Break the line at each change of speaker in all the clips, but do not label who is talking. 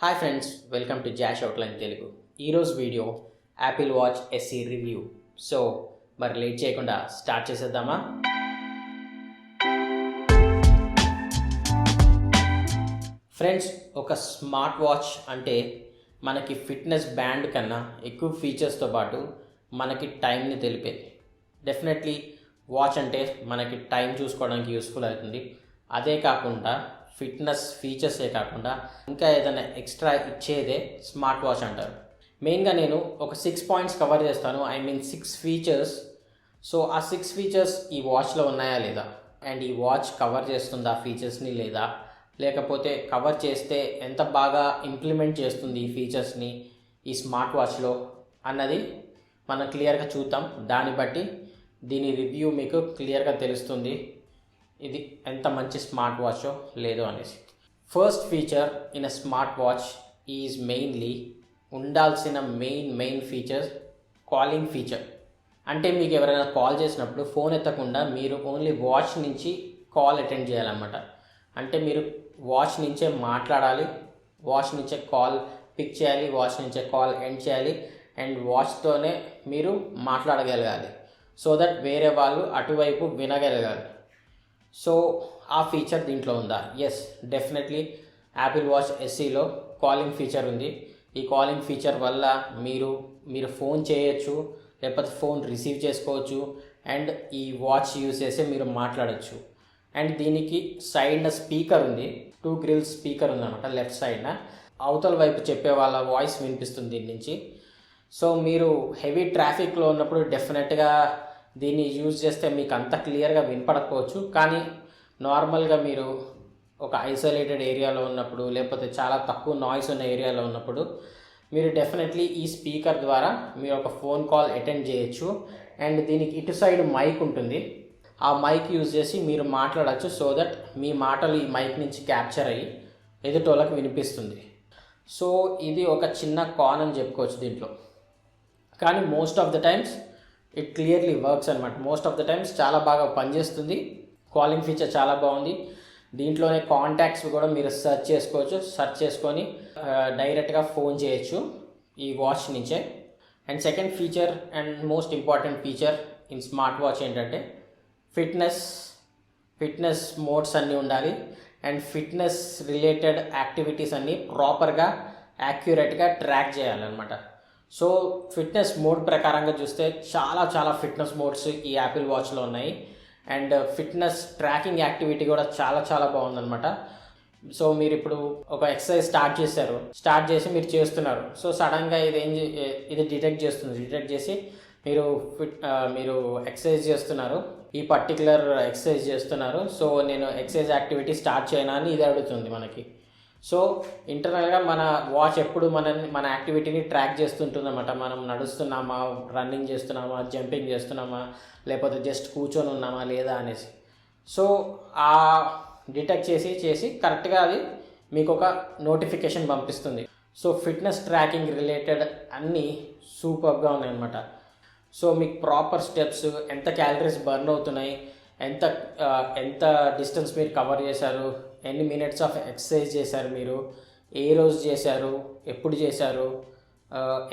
Hi friends, welcome to Josh outline Telugu. ఈరోజు video Apple Watch SE review. So మరి late చేయకుండా start చేసేద్దామా? Friends, ఒక స్మార్ట్ వాచ్ అంటే మనకి ఫిట్నెస్ బ్యాండ్ కన్నా ఎక్కువ ఫీచర్స్తో పాటు మనకి టైంని తెలిపేది. డెఫినెట్లీ వాచ్ అంటే మనకి టైం చూసుకోవడానికి యూస్ఫుల్ అవుతుంది. అదే కాకుండా ఫిట్నెస్ ఫీచర్సే కాకుండా ఇంకా ఏదైనా ఎక్స్ట్రా ఇచ్చేదే స్మార్ట్ వాచ్ అంటారు. మెయిన్గా నేను ఒక 6 పాయింట్స్ కవర్ చేస్తాను. 6 ఫీచర్స్. సో ఆ 6 ఫీచర్స్ ఈ వాచ్లో ఉన్నాయా లేదా, అండ్ ఈ వాచ్ కవర్ చేస్తుందా ఫీచర్స్ని లేదా, లేకపోతే కవర్ చేస్తే ఎంత బాగా ఇంప్లిమెంట్ చేస్తుంది ఈ ఫీచర్స్ని ఈ స్మార్ట్ వాచ్లో అన్నది మనం క్లియర్గా చూద్దాం. దాన్ని బట్టి దీని రివ్యూ మీకు క్లియర్గా తెలుస్తుంది ఇది ఎంత మంచి స్మార్ట్ వాచో లేదో అనేసి. First feature in a smart watch is mainly ఉండాల్సిన మెయిన్ ఫీచర్స్ కాలింగ్ ఫీచర్. అంటే మీకు ఎవరైనా కాల్ చేసినప్పుడు ఫోన్ ఎత్తకుండా మీరు ఓన్లీ వాచ్ నుంచి కాల్ అటెండ్ చేయాలన్నమాట. అంటే మీరు వాచ్ నుంచే మాట్లాడాలి, వాచ్ నుంచే కాల్ పిక్ చేయాలి, వాచ్ నుంచే కాల్ ఎండ్ చేయాలి, అండ్ వాచ్తోనే మీరు మాట్లాడగలగాలి. సో దట్ వేరే వాళ్ళు అటువైపు వినగలగాలి. సో ఆ ఫీచర్ దీంట్లో ఉందా? ఎస్, డెఫినెట్లీ యాపిల్ వాచ్ ఎస్సీలో కాలింగ్ ఫీచర్ ఉంది. ఈ కాలింగ్ ఫీచర్ వల్ల మీరు ఫోన్ చేయొచ్చు, లేకపోతే ఫోన్ రిసీవ్ చేసుకోవచ్చు, అండ్ ఈ వాచ్ యూస్ చేసి మీరు మాట్లాడచ్చు. అండ్ దీనికి సైడ్న స్పీకర్ ఉంది, 2 గ్రిల్స్ స్పీకర్ ఉందన్నమాట. లెఫ్ట్ సైడ్న అవతల వైపు చెప్పే వాళ్ళ వాయిస్ వినిపిస్తుంది దీని నుంచి. సో మీరు హెవీ ట్రాఫిక్లో ఉన్నప్పుడు డెఫినెట్గా దీన్ని యూజ్ చేస్తే మీకు అంత క్లియర్గా వినపడకపోవచ్చు. కానీ నార్మల్గా మీరు ఒక ఐసోలేటెడ్ ఏరియాలో ఉన్నప్పుడు, లేకపోతే చాలా తక్కువ నాయిస్ ఉన్న ఏరియాలో ఉన్నప్పుడు మీరు డెఫినెట్లీ ఈ స్పీకర్ ద్వారా మీరు ఒక ఫోన్ కాల్ అటెండ్ చేయొచ్చు. అండ్ దీనికి ఇటు సైడ్ మైక్ ఉంటుంది. ఆ మైక్ యూజ్ చేసి మీరు మాట్లాడచ్చు. సో దట్ మీ మాటలు ఈ మైక్ నుంచి క్యాప్చర్ అయ్యి ఎదుటోళ్ళకి వినిపిస్తుంది. సో ఇది ఒక చిన్న కాన్ అని చెప్పుకోవచ్చు దీంట్లో. కానీ most of the times it clearly works అనమాట. మోస్ట్ ఆఫ్ ద టైమ్స్ చాలా బాగా పనిచేస్తుంది. కాలింగ్ ఫీచర్ చాలా బాగుంది. దీంట్లోనే కాంటాక్ట్స్ కూడా మీరు సెర్చ్ చేసుకోవచ్చు. సెర్చ్ చేసుకొని డైరెక్ట్గా ఫోన్ చేయొచ్చు ఈ వాచ్ నుంచే. And second feature and most important feature in smart watch ఏంటంటే ఫిట్నెస్ మోడ్స్ అన్నీ ఉండాలి. అండ్ ఫిట్నెస్ రిలేటెడ్ యాక్టివిటీస్ అన్నీ ప్రాపర్గా యాక్యురేట్గా ట్రాక్ చేయాలన్నమాట. సో ఫిట్నెస్ మోడ్ ప్రకారంగా చూస్తే చాలా ఫిట్నెస్ మోడ్స్ ఈ యాపిల్ వాచ్లో ఉన్నాయి. అండ్ ఫిట్నెస్ ట్రాకింగ్ యాక్టివిటీ కూడా చాలా బాగుందన్నమాట. సో మీరు ఇప్పుడు ఒక ఎక్సర్సైజ్ స్టార్ట్ చేసి మీరు చేస్తున్నారు. సో సడన్గా ఇది డిటెక్ట్ చేసి మీరు ఎక్సర్సైజ్ చేస్తున్నారు, ఈ పర్టికులర్ ఎక్సర్సైజ్ చేస్తున్నారు. సో నేను ఎక్సర్సైజ్ యాక్టివిటీ స్టార్ట్ చేయనా అని ఇది అడుగుతుంది మనకి. సో ఇంటర్నల్గా మన వాచ్ ఎప్పుడు మన యాక్టివిటీని ట్రాక్ చేస్తుంటుందన్నమాట. మనం నడుస్తున్నామా, రన్నింగ్ చేస్తున్నామా, జంపింగ్ చేస్తున్నామా, లేకపోతే జస్ట్ కూర్చొని ఉన్నామా లేదా అనేసి. సో ఆ డిటెక్ట్ చేసి కరెక్ట్గా అది మీకు ఒక నోటిఫికేషన్ పంపిస్తుంది. సో ఫిట్నెస్ ట్రాకింగ్ రిలేటెడ్ అన్నీ సూపర్గా ఉన్నాయన్నమాట. సో మీకు ప్రాపర్ స్టెప్స్, ఎంత క్యాలరీస్ బర్న్ అవుతున్నాయి, ఎంత డిస్టెన్స్ మీరు కవర్ చేశారు, ఎన్ని మినిట్స్ ఆఫ్ ఎక్సర్సైజ్ చేశారు, మీరు ఏ రోజు చేశారు, ఎప్పుడు చేశారు,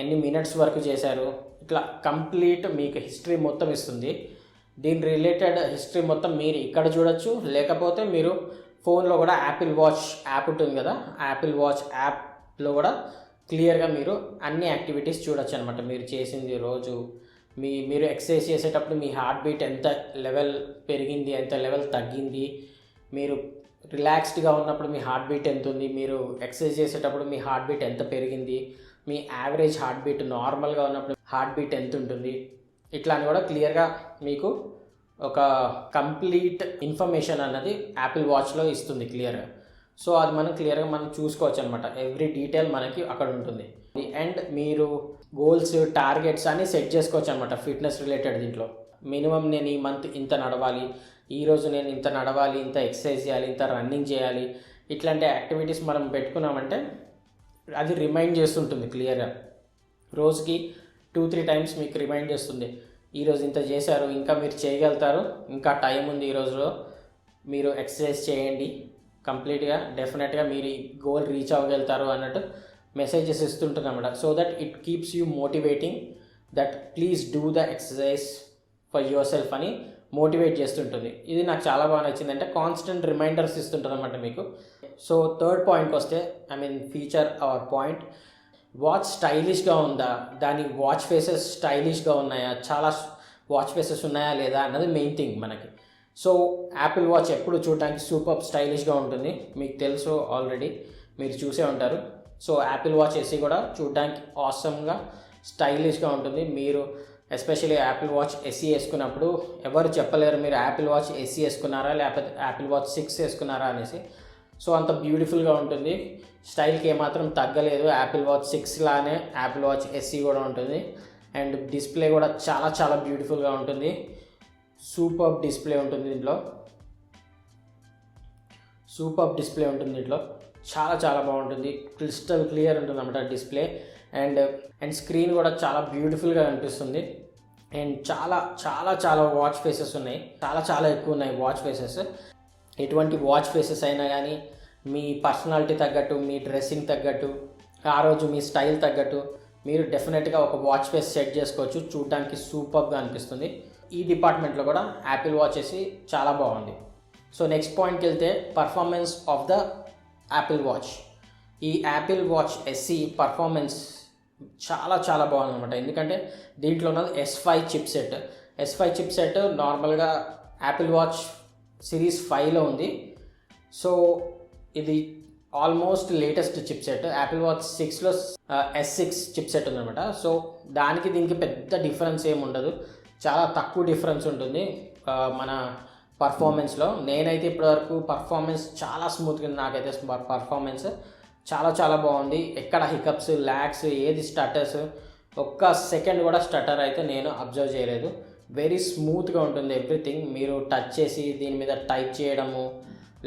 ఎన్ని మినిట్స్ వరకు చేశారు, ఇట్లా కంప్లీట్ మీకు హిస్టరీ మొత్తం ఇస్తుంది. దీని రిలేటెడ్ హిస్టరీ మొత్తం మీరు ఇక్కడ చూడొచ్చు. లేకపోతే మీరు ఫోన్లో కూడా యాపిల్ వాచ్ యాప్ ఉంటుంది కదా, యాపిల్ వాచ్ యాప్లో కూడా క్లియర్గా మీరు అన్ని యాక్టివిటీస్ చూడొచ్చు అనమాట. మీరు చేసింది రోజు మీరు ఎక్సర్సైజ్ చేసేటప్పుడు మీ హార్ట్ బీట్ ఎంత లెవెల్ పెరిగింది, ఎంత లెవెల్ తగ్గింది, మీరు రిలాక్స్డ్గా ఉన్నప్పుడు మీ హార్ట్ బీట్ ఎంత ఉంది, మీరు ఎక్సర్సైజ్ చేసేటప్పుడు మీ హార్ట్ బీట్ ఎంత పెరిగింది, మీ యావరేజ్ హార్ట్ బీట్ నార్మల్గా ఉన్నప్పుడు హార్ట్ బీట్ ఎంత ఉంటుంది, ఇట్లా అని కూడా క్లియర్గా మీకు ఒక కంప్లీట్ ఇన్ఫర్మేషన్ అన్నది యాపిల్ వాచ్లో ఇస్తుంది క్లియర్గా. సో అది మనం చూసుకోవచ్చు అనమాట. ఎవ్రీ డీటెయిల్ మనకి అక్కడ ఉంటుంది. అండ్ మీరు గోల్స్, టార్గెట్స్ అన్నీ సెట్ చేసుకోవచ్చు అనమాట ఫిట్నెస్ రిలేటెడ్. దీంట్లో మినిమం నేను ఈ మంత్ ఇంత నడవాలి, ఈరోజు నేను ఇంత నడవాలి, ఇంత ఎక్సర్సైజ్ చేయాలి, ఇంత రన్నింగ్ చేయాలి, ఇట్లాంటి యాక్టివిటీస్ మనం పెట్టుకున్నామంటే అది రిమైండ్ చేస్తుంటుంది క్లియర్గా. రోజుకి 2-3 టైమ్స్ మీకు రిమైండ్ చేస్తుంది. ఈరోజు ఇంత చేశారు, ఇంకా మీరు చేయగలుగుతారు, ఇంకా టైం ఉంది, ఈ రోజులో మీరు ఎక్సర్సైజ్ చేయండి, కంప్లీట్గా డెఫినెట్గా మీరు ఈ గోల్ రీచ్ అవ్వగలుగుతారు అన్నట్టు మెసేజెస్ ఇస్తుంటుంది అనమాట. So that it keeps you motivating that please do the exercise for your self అని మోటివేట్ చేస్తుంటుంది. ఇది నాకు చాలా బాగా నచ్చింది. అంటే కాన్స్టెంట్ రిమైండర్స్ ఇస్తుంటుంది అన్నమాట మీకు. సో థర్డ్ పాయింట్కి వస్తే, ఫీచర్ ఆర్ పాయింట్, వాచ్ స్టైలిష్గా ఉందా, దాని వాచ్ ఫేసెస్ స్టైలిష్గా ఉన్నాయా, చాలా వాచ్ ఫేసెస్ ఉన్నాయా లేదా అన్నది మెయిన్ థింగ్ మనకి. సో యాపిల్ వాచ్ ఎప్పుడు చూడడానికి సూపర్ స్టైలిష్గా ఉంటుంది, మీకు తెలుసు ఆల్రెడీ, మీరు చూసే ఉంటారు. సో యాపిల్ వాచ్ ఎస్సీ కూడా చూడడానికి ఆసమ్గా స్టైలిష్గా ఉంటుంది. మీరు ఎస్పెషల్లీ యాపిల్ వాచ్ ఎస్సీ వేసుకున్నప్పుడు ఎవరు చెప్పలేరు మీరు యాపిల్ వాచ్ ఎస్సీ వేసుకున్నారా లేకపోతే యాపిల్ వాచ్ 6 వేసుకున్నారా అనేసి. సో అంత బ్యూటిఫుల్గా ఉంటుంది, స్టైల్కి ఏమాత్రం తగ్గలేదు. యాపిల్ వాచ్ 6 లానే యాపిల్ వాచ్ ఎస్సీ కూడా ఉంటుంది. అండ్ డిస్ప్లే కూడా చాలా చాలా బ్యూటిఫుల్గా ఉంటుంది, సూపర్ డిస్ప్లే ఉంటుంది దీంట్లో, చాలా చాలా బాగుంటుంది, క్రిస్టల్ క్లియర్ ఉంటుంది అన్నమాట డిస్ప్లే. అండ్ స్క్రీన్ కూడా చాలా బ్యూటిఫుల్గా కనిపిస్తుంది. అండ్ చాలా చాలా చాలా వాచ్ ఫేసెస్ ఉన్నాయి, చాలా చాలా ఎక్కువ ఉన్నాయి వాచ్ ఫేసెస్. ఎటువంటి వాచ్ ఫేసెస్ అయినా కానీ మీ పర్సనాలిటీ తగ్గట్టు, మీ డ్రెస్సింగ్ తగ్గట్టు, ఆ రోజు మీ స్టైల్ తగ్గట్టు మీరు డెఫినెట్గా ఒక వాచ్ ఫేస్ సెట్ చేసుకోవచ్చు, చూడడానికి సూపర్గా అనిపిస్తుంది. ఈ డిపార్ట్మెంట్లో కూడా యాపిల్ వాచ్ వేసి చాలా బాగుంది. సో నెక్స్ట్ పాయింట్కి వెళ్తే, performance of the Apple Watch. ఈ యాపిల్ వాచ్ ఎస్సీ పర్ఫార్మెన్స్ చాలా చాలా బాగుందన్నమాట. ఎందుకంటే దీంట్లో ఉన్నది S5 చిప్ సెట్ నార్మల్గా యాపిల్ వాచ్ సిరీస్ 5లో ఉంది. సో ఇది almost latest chipset. Apple Watch 6లో S6 చిప్ సెట్ ఉందన్నమాట. సో దానికి దీనికి పెద్ద డిఫరెన్స్ ఏమి ఉండదు, చాలా తక్కువ డిఫరెన్స్ ఉంటుంది మన పర్ఫార్మెన్స్లో. నేనైతే ఇప్పటివరకు పర్ఫార్మెన్స్ చాలా స్మూత్గా ఉంది, నాకైతే పర్ఫార్మెన్స్ చాలా చాలా బాగుంది. ఎక్కడ హికప్స్, ల్యాగ్స్, ఏది స్టటర్స్, ఒక్క సెకండ్ కూడా స్టటర్ అయితే నేను అబ్జర్వ్ చేయలేదు. వెరీ స్మూత్గా ఉంటుంది ఎవ్రీథింగ్. మీరు టచ్ చేసి దీని మీద టైప్ చేయడము,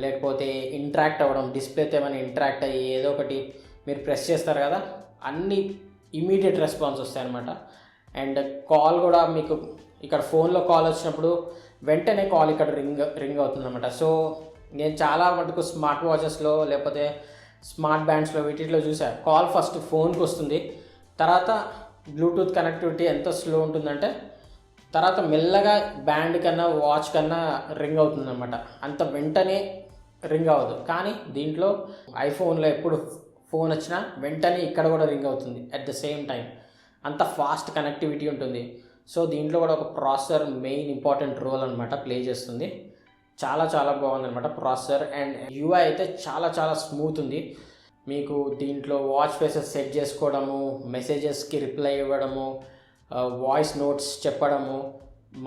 లేకపోతే ఇంటరాక్ట్ అవ్వడం, డిస్ప్లేతో ఏమైనా ఇంటరాక్ట్ అయ్యి ఏదో ఒకటి మీరు ప్రెస్ చేస్తారు కదా, అన్నీ ఇమీడియట్ రెస్పాన్స్ వస్తాయి అన్నమాట. అండ్ కాల్ కూడా మీకు ఇక్కడ ఫోన్లో కాల్ వచ్చినప్పుడు వెంటనే కాల్ ఇక్కడ రింగ్ అవుతుందన్నమాట. సో నేను చాలా మటుకు స్మార్ట్ వాచెస్లో లేకపోతే స్మార్ట్ బ్యాండ్స్లో వీటిలో చూసాను, కాల్ ఫస్ట్ ఫోన్కి వస్తుంది, తర్వాత బ్లూటూత్ కనెక్టివిటీ ఎంత స్లో ఉంటుందంటే తర్వాత మెల్లగా బ్యాండ్ కన్నా వాచ్ కన్నా రింగ్ అవుతుందన్నమాట, అంత వెంటనే రింగ్ అవ్వదు. కానీ దీంట్లో ఐఫోన్లో ఎప్పుడు ఫోన్ వచ్చినా వెంటనే ఇక్కడ కూడా రింగ్ అవుతుంది అట్ ద సేమ్ టైం, అంత ఫాస్ట్ కనెక్టివిటీ ఉంటుంది. సో దీంట్లో కూడా ఒక ప్రాసెసర్ మెయిన్ ఇంపార్టెంట్ రోల్ అనమాట ప్లే చేస్తుంది. చాలా చాలా బాగుందన్నమాట ప్రాసెసర్. అండ్ యూఐ అయితే చాలా చాలా స్మూత్ ఉంది. మీకు దీంట్లో వాచ్ ఫేసెస్ సెట్ చేసుకోవడము, మెసేజెస్కి రిప్లై ఇవ్వడము, వాయిస్ నోట్స్ చెప్పడము,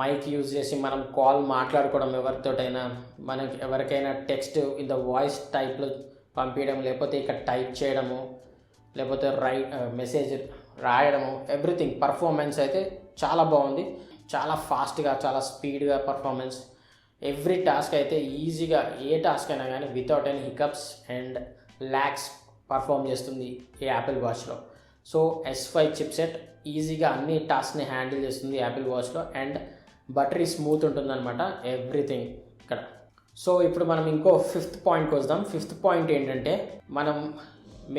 మైక్ యూజ్ చేసి మనం కాల్ మాట్లాడుకోవడం, ఎవరితోటైనా మనకి ఎవరికైనా టెక్స్ట్ ఇన్ ద వాయిస్ టైప్లో పంపించడం, లేకపోతే ఇక్కడ టైప్ చేయడము, లేకపోతే మెసేజ్ రాయడము, ఎవ్రీథింగ్. పర్ఫార్మెన్స్ అయితే చాలా బాగుంది, చాలా ఫాస్ట్గా, చాలా స్పీడ్గా పర్ఫార్మెన్స్. ఎవ్రీ టాస్క్ అయితే ఈజీగా, ఏ టాస్క్ అయినా కానీ without any hiccups and lags perform చేస్తుంది ఈ యాపిల్ వాచ్లో. సో S5 చిప్ సెట్ ఈజీగా అన్ని టాస్క్ని హ్యాండిల్ చేస్తుంది యాపిల్ వాచ్లో. అండ్ బ్యాటరీ స్మూత్ ఉంటుందన్నమాట ఎవ్రీథింగ్ ఇక్కడ. సో ఇప్పుడు మనం ఇంకో 5th పాయింట్కి వద్దాం. 5th పాయింట్ ఏంటంటే, మనం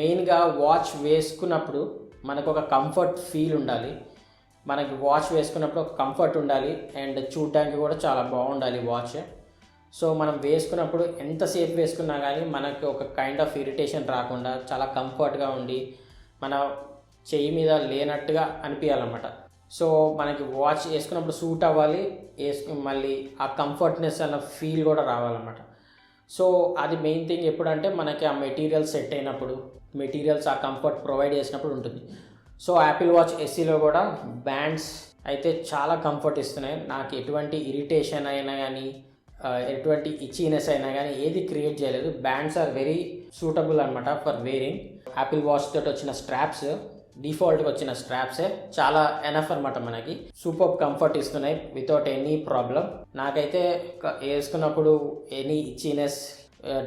మెయిన్గా వాచ్ వేసుకున్నప్పుడు మనకు ఒక కంఫర్ట్ ఫీల్ ఉండాలి, మనకి వాచ్ వేసుకున్నప్పుడు ఒక కంఫర్ట్ ఉండాలి, అండ్ చూడడానికి కూడా చాలా బాగుండాలి వాచ్. సో మనం వేసుకున్నప్పుడు ఎంతసేపు వేసుకున్నా కానీ మనకి ఒక కైండ్ ఆఫ్ ఇరిటేషన్ రాకుండా చాలా కంఫర్ట్గా ఉండి మన చెయ్యి మీద లేనట్టుగా అనిపించాలన్నమాట. సో మనకి వాచ్ వేసుకున్నప్పుడు సూట్ అవ్వాలి, మళ్ళీ ఆ కంఫర్ట్నెస్ అన్న ఫీల్ కూడా రావాలన్నమాట. సో అది మెయిన్ థింగ్. ఎప్పుడంటే మనకి ఆ మెటీరియల్ సెట్ అయినప్పుడు, మెటీరియల్స్ ఆ కంఫర్ట్ ప్రొవైడ్ చేసినప్పుడు ఉంటుంది. సో యాపిల్ వాచ్ ఎస్సీలో కూడా బ్యాండ్స్ అయితే చాలా కంఫర్ట్ ఇస్తున్నాయి. నాకు ఎటువంటి ఇరిటేషన్ అయినా కానీ, ఎటువంటి ఇచీనెస్ అయినా కానీ ఏది క్రియేట్ చేయలేదు. బ్యాండ్స్ ఆర్ వెరీ సూటబుల్ అనమాట ఫర్ వేరింగ్. యాపిల్ వాచ్ తోటి వచ్చిన స్ట్రాప్స్, డిఫాల్ట్గా వచ్చిన స్ట్రాప్సే చాలా ఎనఫ్ అనమాట, మనకి సూపర్ కంఫర్ట్ ఇస్తున్నాయి వితౌట్ ఎనీ ప్రాబ్లం. నాకైతే వేసుకున్నప్పుడు ఎనీ ఇచీనెస్,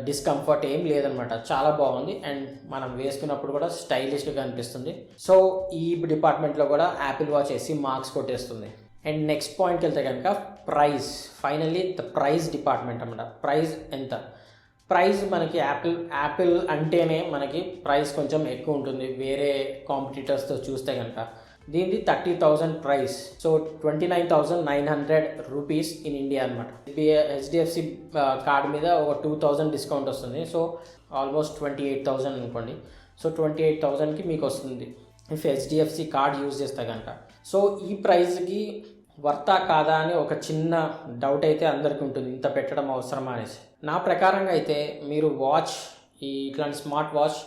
డిస్కంఫర్ట్ ఏం లేదనమాట, చాలా బాగుంది. అండ్ మనం వేసుకున్నప్పుడు కూడా స్టైలిష్గా కనిపిస్తుంది. సో ఈ డిపార్ట్మెంట్లో కూడా యాపిల్ వాచ్ ఎస్సీ మార్క్స్ కొట్టేస్తుంది. అండ్ నెక్స్ట్ పాయింట్కి వెళ్తే కనుక price. Finally the price department అన్నమాట. ప్రైస్ ఎంత? ప్రైస్ మనకి యాపిల్ అంటేనే మనకి ప్రైస్ కొంచెం ఎక్కువ ఉంటుంది వేరే కాంపిటీటర్స్తో చూస్తే కనుక. దీనిది 30,000 price, so 29,900 rupees in India అనమాట. హెచ్డిఎఫ్సి కార్డ్ మీద ఒక 2,000 డిస్కౌంట్ వస్తుంది, సో ఆల్మోస్ట్ 28,000 అనుకోండి. సో 28,000కి మీకు వస్తుంది ఇఫ్ హెచ్డిఎఫ్సి కార్డ్ యూజ్ చేస్తే కనుక. సో ఈ ప్రైస్కి వర్తా కాదా అని ఒక చిన్న డౌట్ అయితే అందరికీ ఉంటుంది, ఇంత పెట్టడం అవసరమా అనేసి. నా ప్రకారంగా అయితే మీరు ఇట్లాంటి స్మార్ట్ వాచ్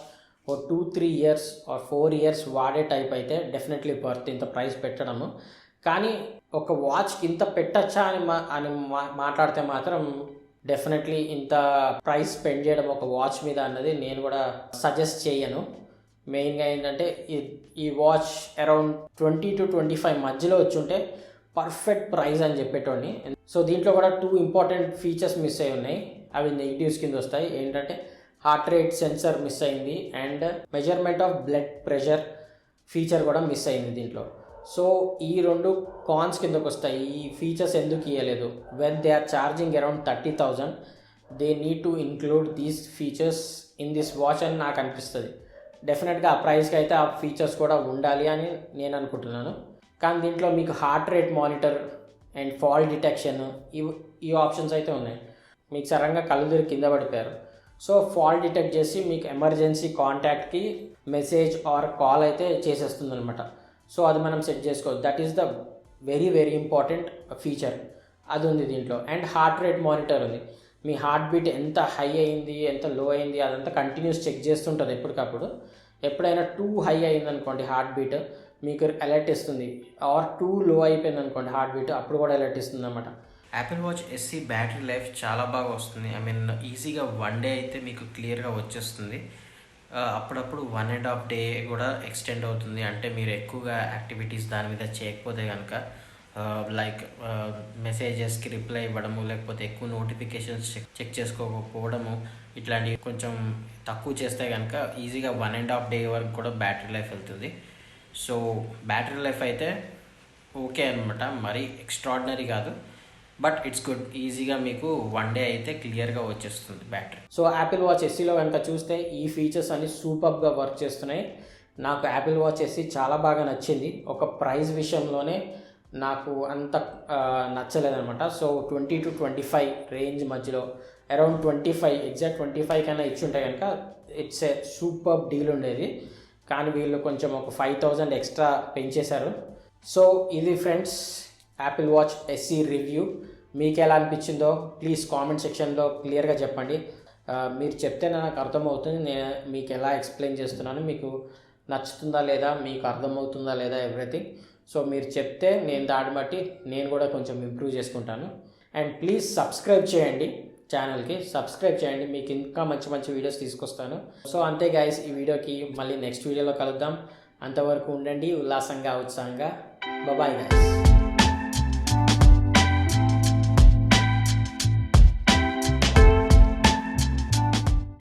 ఓ 2-3 ఇయర్స్ ఆర్ 4 ఇయర్స్ వాడే టైప్ అయితే డెఫినెట్లీ వర్త్ ఇంత ప్రైస్ పెట్టడము. కానీ ఒక వాచ్కి ఇంత పెట్టచ్చా అని మాట్లాడితే మాత్రం డెఫినెట్లీ ఇంత ప్రైస్ స్పెండ్ చేయడం ఒక వాచ్ మీద అన్నది నేను కూడా సజెస్ట్ చేయను. మెయిన్గా ఏంటంటే ఈ వాచ్ అరౌండ్ 20-25 మధ్యలో వచ్చుంటే పర్ఫెక్ట్ ప్రైస్ అని చెప్పేటోడిని. సో దీంట్లో కూడా 2 ఇంపార్టెంట్ ఫీచర్స్ మిస్ అయి ఉన్నాయి, అవి నెగిటివ్స్ కింద వస్తాయి. ఏంటంటే హార్ట్ రేట్ సెన్సర్ మిస్ అయింది and measurement of blood pressure feature కూడా మిస్ అయింది దీంట్లో. సో ఈ 2 కాన్స్ కిందకు వస్తాయి. ఈ ఫీచర్స్ ఎందుకు ఇవ్వలేదు? When they are charging around 30,000 they need to include these features in this watch అని నాకు అనిపిస్తుంది. డెఫినెట్గా ఆ ప్రైస్కి అయితే ఆ ఫీచర్స్ కూడా ఉండాలి అని నేను అనుకుంటున్నాను. కానీ దీంట్లో మీకు heart rate monitor and fall detection ఈ ఆప్షన్స్ అయితే ఉన్నాయి. మీకు సడన్గా కళ్ళు తిరిగి కింద పడిపోయారు, సో ఫాల్ డిటెక్ట్ చేసి మీకు ఎమర్జెన్సీ కాంటాక్ట్కి మెసేజ్ ఆర్ కాల్ అయితే చేసేస్తుంది అనమాట. సో అది మనం సెట్ చేసుకోవచ్చు. That is the very very important feature, అది ఉంది దీంట్లో. అండ్ హార్ట్ రేట్ మానిటర్ ఉంది, మీ హార్ట్ బీట్ ఎంత హై అయింది ఎంత లో అయింది అదంతా కంటిన్యూస్ చెక్ చేస్తుంటుంది ఎప్పటికప్పుడు. ఎప్పుడైనా టూ హై అయింది అనుకోండి హార్ట్ బీట్, మీకు అలర్ట్ ఇస్తుంది. ఆర్ టూ లో అయిపోయింది అనుకోండి హార్ట్ బీట్, అప్పుడు కూడా అలర్ట్ ఇస్తుంది అన్నమాట.
Apple Watch SC battery life చాలా బాగా వస్తుంది. ఐ మీన్ ఈజీగా 1 డే అయితే మీకు క్లియర్గా వచ్చేస్తుంది. అప్పుడప్పుడు 1.5 డే కూడా ఎక్స్టెండ్ అవుతుంది. అంటే మీరు ఎక్కువగా యాక్టివిటీస్ దాని మీద చేయకపోతే కనుక, లైక్ మెసేజెస్కి రిప్లై ఇవ్వడము, లేకపోతే ఎక్కువ నోటిఫికేషన్స్ చెక్ చేసుకోకపోవడము, ఇట్లాంటివి కొంచెం తక్కువ చేస్తే కనుక ఈజీగా 1.5 డే వరకు కూడా బ్యాటరీ లైఫ్ వెళ్తుంది. సో బ్యాటరీ లైఫ్ అయితే ఓకే అనమాట, మరీ ఎక్స్ట్రాడినరీ కాదు, బట్ ఇట్స్ గుడ్. ఈజీగా మీకు 1 డే అయితే క్లియర్గా వచ్చేస్తుంది బ్యాటరీ.
సో యాపిల్ వాచ్ ఎస్సీలో కనుక చూస్తే ఈ ఫీచర్స్ అన్ని సూపర్గా వర్క్ చేస్తున్నాయి. నాకు యాపిల్ వాచ్ ఎస్సీ చాలా బాగా నచ్చింది. ఒక ప్రైస్ విషయంలోనే నాకు అంత నచ్చలేదనమాట. సో 20-25 రేంజ్ మధ్యలో అరౌండ్ 25 ఎగ్జాక్ట్ 25 కన్నా ఇచ్చి ఉంటే కనుక ఇట్స్ ఏ సూపర్ డీల్ ఉండేది. కానీ వీళ్ళు కొంచెం ఒక 5,000 ఎక్స్ట్రా పెంచేశారు. సో ఇది friends Apple Watch SE review. మీకు ఎలా అనిపించిందో ప్లీజ్ కామెంట్ సెక్షన్లో క్లియర్గా చెప్పండి. మీరు చెప్తే నాకు అర్థమవుతుంది నేను మీకు ఎలా ఎక్స్ప్లెయిన్ చేస్తున్నాను, మీకు నచ్చుతుందా లేదా, మీకు అర్థమవుతుందా లేదా ఎవ్రీథింగ్. సో మీరు చెప్తే నేను దాన్ని బట్టి నేను కూడా కొంచెం ఇంప్రూవ్ చేసుకుంటాను. అండ్ ప్లీజ్ సబ్స్క్రైబ్ చేయండి, ఛానల్కి సబ్స్క్రైబ్ చేయండి, మీకు ఇంకా మంచి మంచి వీడియోస్ తీసుకొస్తాను. సో అంతే గైస్, ఈ వీడియోకి మళ్ళీ నెక్స్ట్ వీడియోలో కలుద్దాం. అంతవరకు ఉండండి ఉల్లాసంగా ఉత్సాహంగా. Bye guys.